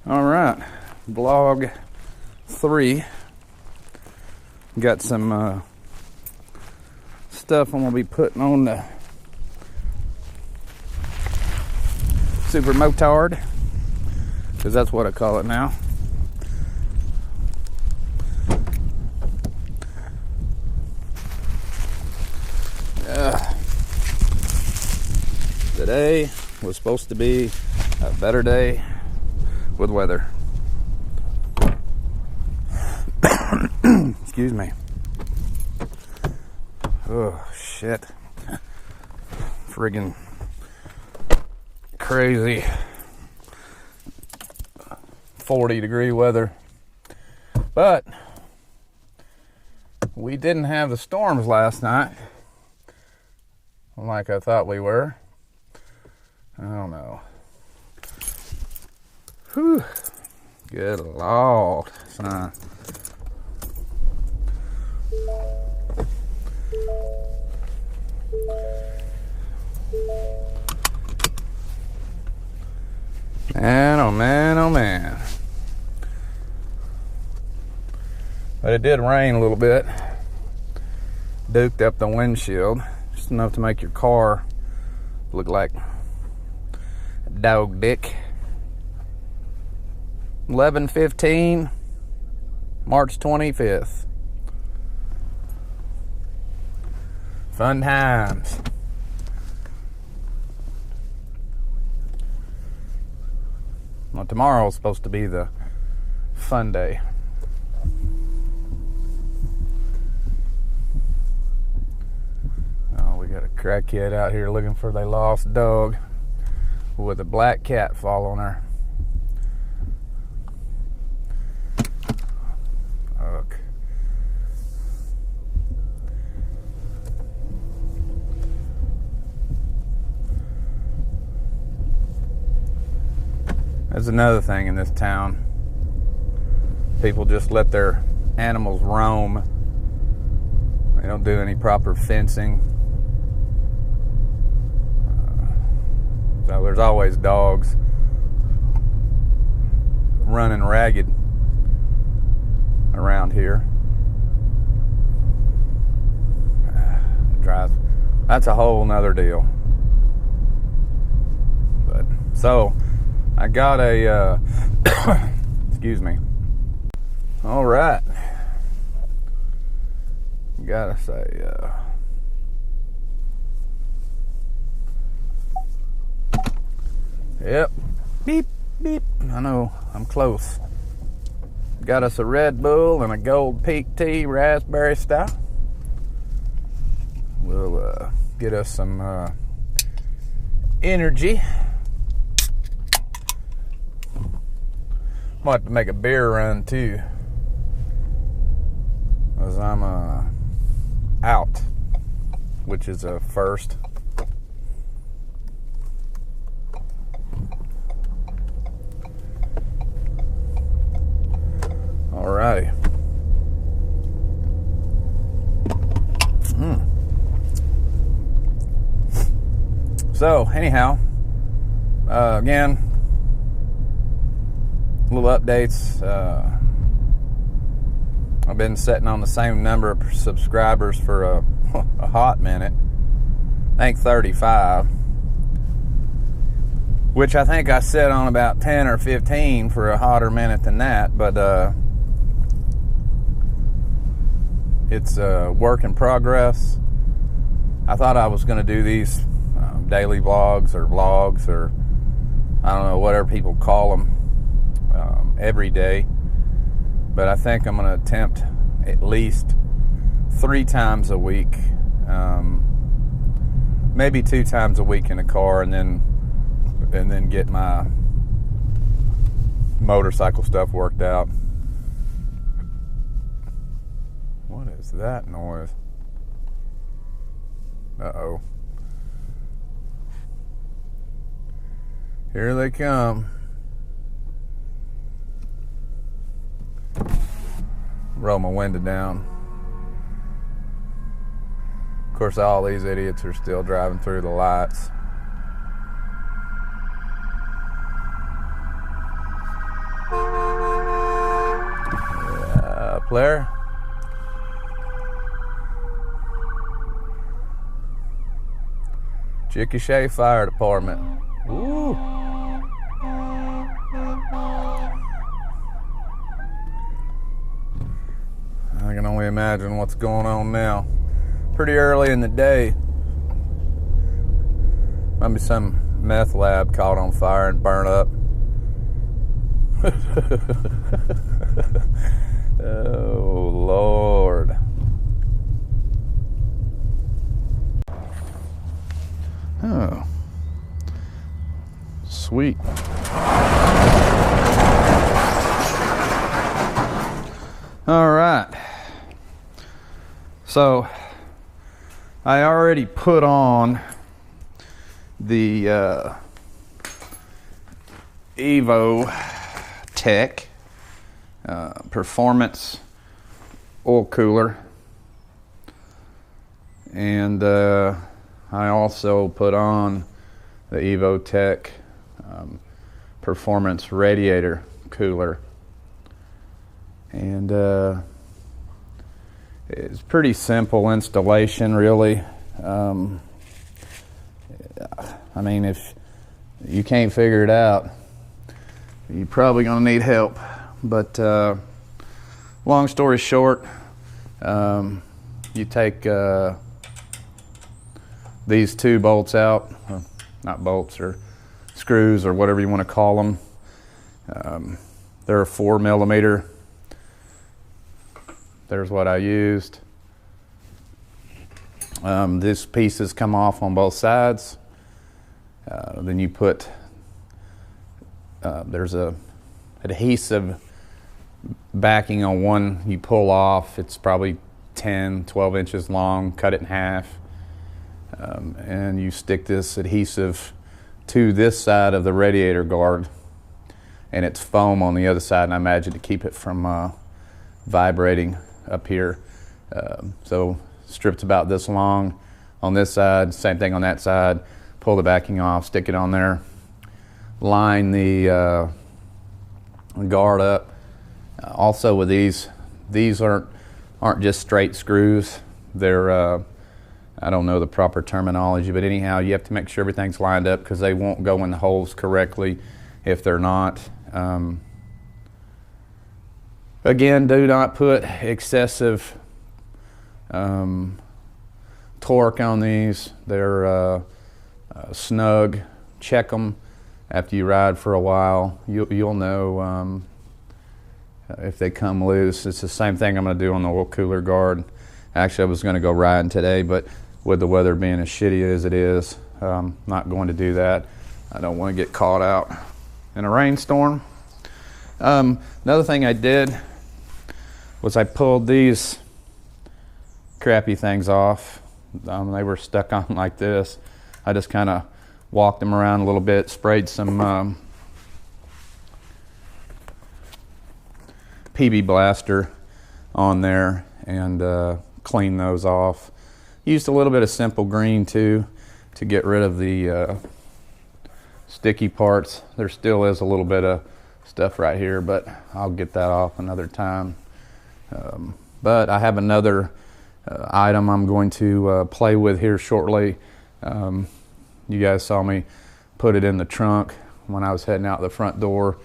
All right, vlog 3. Got some stuff I'm gonna be putting on the Supermotard, because that's what I call it now. Today was supposed to be a better day with weather. Excuse me. Oh shit. Friggin' crazy 40-degree weather. But we didn't have the storms last night like I thought we were. I don't know. Whew. Good Lord, son. Man, oh man, oh man. But it did rain a little bit. Duked up the windshield. Just enough to make your car look like dog dick. 11/15, March 25th. Fun times. Well, tomorrow's supposed to be the fun day. Oh, we got a crackhead out here looking for their lost dog with a black cat following her. Look. There's another thing in this town. People just let their animals roam. They don't do any proper fencing. So there's always dogs running ragged around here. That's a whole nother deal. But so I got a excuse me. All right. Gotta say yep. Beep, beep. I know, I'm close. Got us a Red Bull and a Gold Peak tea, raspberry style. We'll get us some energy. Might have to make a beer run too, because I'm out, which is a first. Alrighty. So anyhow, again, little updates. I've been sitting on the same number of subscribers for a hot minute. I think 35, which I think I set on about 10 or 15 for a hotter minute than that, but it's a work in progress. I thought I was going to do these daily vlogs or vlogs, or I don't know, whatever people call them, every day. But I think I'm going to attempt at least 3 times a week, maybe 2 times a week in the car, and then get my motorcycle stuff worked out. What is that noise? Uh-oh. Here they come. Roll my window down. Of course, all these idiots are still driving through the lights. Blair? Chickasha Fire Department. Ooh. I can only imagine what's going on now. Pretty early in the day. Might be some meth lab caught on fire and burned up. Oh, Lord. Oh. Sweet. All right. So, I already put on the Evotech Performance oil cooler, and I also put on the Evotech Performance Radiator Cooler, and it's pretty simple installation, really. I mean, if you can't figure it out, you're probably going to need help. But long story short, you take these two bolts out, or not bolts, or screws, or whatever you want to call them. They're 4mm. There's what I used. These pieces come off on both sides. Then you put, there's a adhesive backing on one you pull off. It's probably 10-12 inches long. Cut it in half, and you stick this adhesive to this side of the radiator guard, and it's foam on the other side, and I imagine to keep it from vibrating up here. So strips about this long on this side, same thing on that side. Pull the backing off, stick it on there, line the guard up. Also with these aren't just straight screws. They're I don't know the proper terminology, but anyhow, you have to make sure everything's lined up, because they won't go in the holes correctly if they're not. Again, do not put excessive torque on these. They're snug. Check them after you ride for a while. You'll know if they come loose. It's the same thing I'm going to do on the oil cooler guard. Actually, I was going to go riding today, but with the weather being as shitty as it is, I'm not going to do that. I don't want to get caught out in a rainstorm. Another thing I did was I pulled these crappy things off. They were stuck on like this. I just kind of walked them around a little bit, sprayed some PB Blaster on there, and cleaned those off. Used a little bit of simple green too to get rid of the sticky parts. There still is a little bit of stuff right here, but I'll get that off another time. But I have another item I'm going to play with here shortly. You guys saw me put it in the trunk when I was heading out the front door.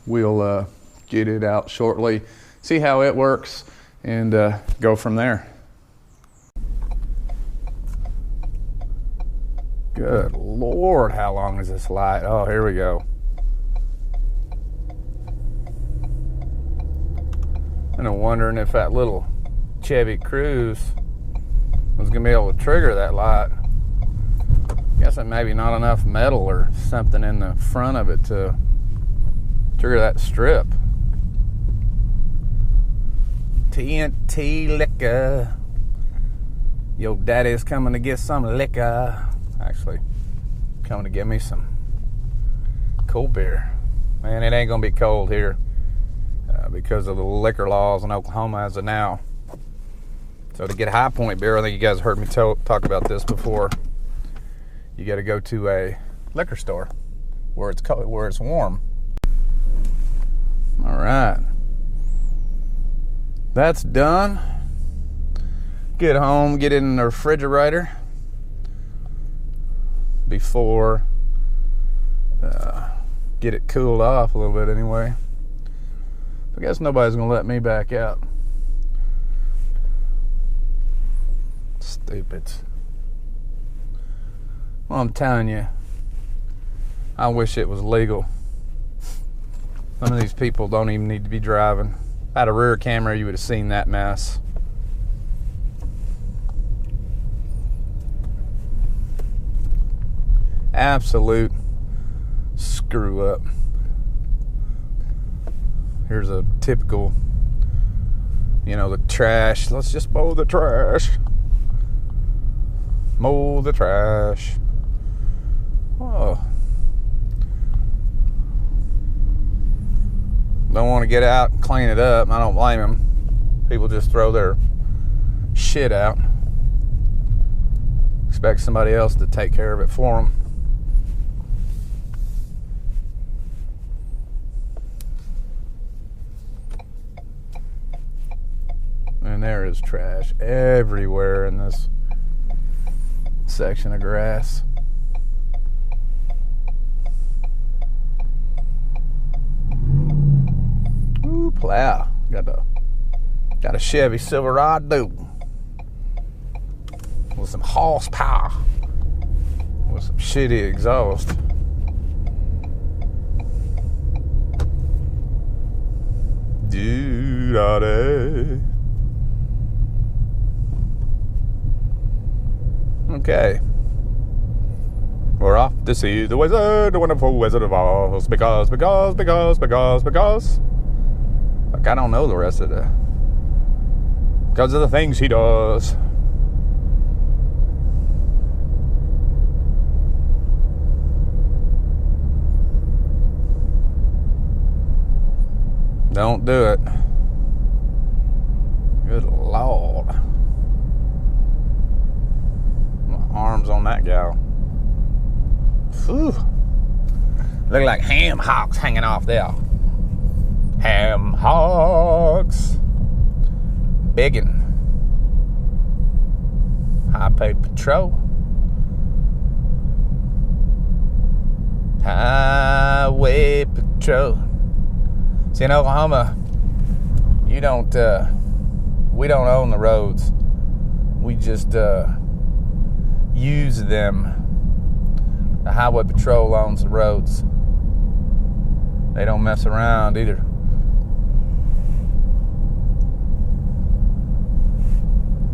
We'll get it out shortly, see how it works, and go from there. Good Lord, how long is this light? Oh, here we go. I'm wondering if that little Chevy Cruze was gonna be able to trigger that light. Guessing maybe not enough metal or something in the front of it to trigger that strip. TNT liquor. Yo, daddy's coming to get some liquor. Actually, coming to get me some cold beer. Man, it ain't gonna be cold here because of the liquor laws in Oklahoma as of now. So to get High Point beer, I think you guys heard me talk about this before. You got to go to a liquor store where it's cold, where it's warm. All right. That's done. Get home, get it in the refrigerator before get it cooled off a little bit anyway. I guess nobody's gonna let me back out. Stupids. Well, I'm telling you, I wish it was legal. Some of these people don't even need to be driving. If I had a rear camera, you would have seen that mess. Absolute screw up. Here's a typical, the trash. Let's just mow the trash. Mow the trash. Oh. Don't want to get out and clean it up. I don't blame them. People just throw their shit out. Expect somebody else to take care of it for them. And there is trash everywhere in this section of grass. Ooh, plow. Got a Chevy Silverado with some horsepower, with some shitty exhaust. Doo-da-day. Okay. We're off to see the wizard, the wonderful Wizard of Oz, because. Like, I don't know the rest of the... Because of the things he does. Don't do it. Good Lord. Arms on that gal. Whew. Look like ham hocks hanging off there. Ham hocks. Biggin. Highway Patrol. Highway Patrol. See, in Oklahoma, we don't own the roads. We just use them. The Highway Patrol owns the roads. They don't mess around either.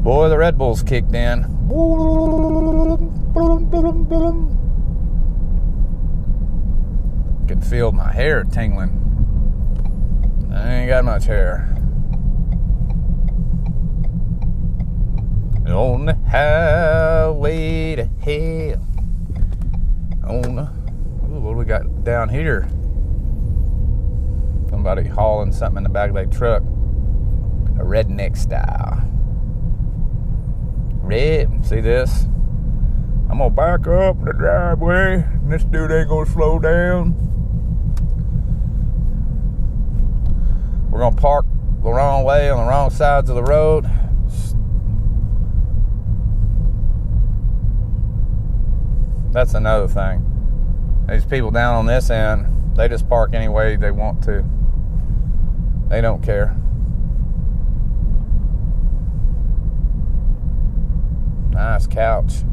Boy, the Red Bull's kicked in. Can feel my hair tingling. I ain't got much hair. On the highway to hell. What do we got down here? Somebody hauling something in the back of their truck. A redneck style. Red, see this? I'm gonna back up the driveway, and this dude ain't gonna slow down. We're gonna park the wrong way on the wrong sides of the road. That's another thing. These people down on this end, they just park any way they want to. They don't care. Nice couch.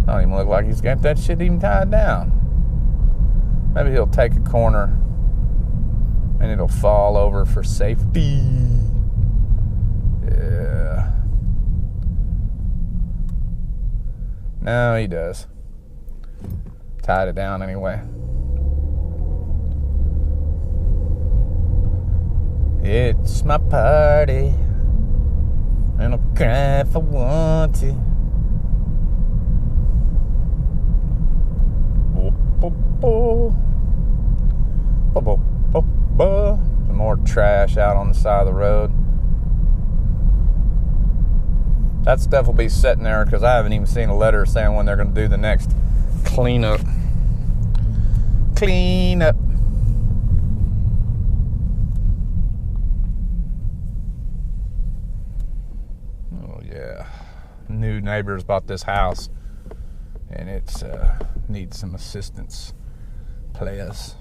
Don't even look like he's got that shit even tied down. Maybe he'll take a corner and it'll fall over for safety. Yeah. No, he does. Tied it down anyway. It's my party, and I'll cry if I want to. Some more trash out on the side of the road. That stuff will be sitting there because I haven't even seen a letter saying when they're going to do the next cleanup. Cleanup. Oh yeah, new neighbors bought this house, and it's needs some assistance. Players.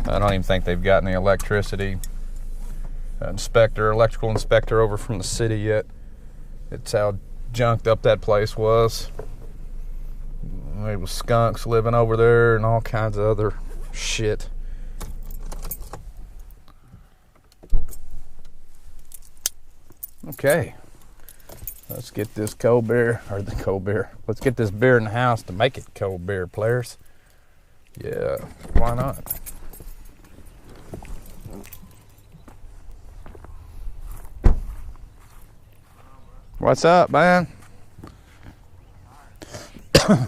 I don't even think they've gotten the electricity electrical inspector over from the city yet. It's how junked up that place was. There was skunks living over there and all kinds of other shit. Okay. Let's get this cold beer, let's get this beer in the house to make it cold beer, players. Yeah, why not? What's up, man?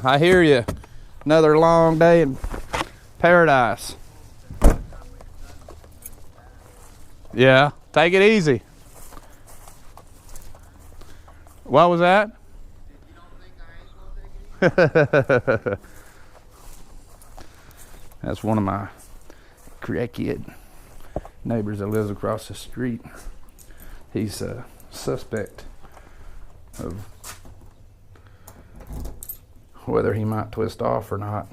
I hear you. Another long day in paradise. Yeah, take it easy. What was that? That's one of my crackhead neighbors that lives across the street. He's a suspect of whether he might twist off or not.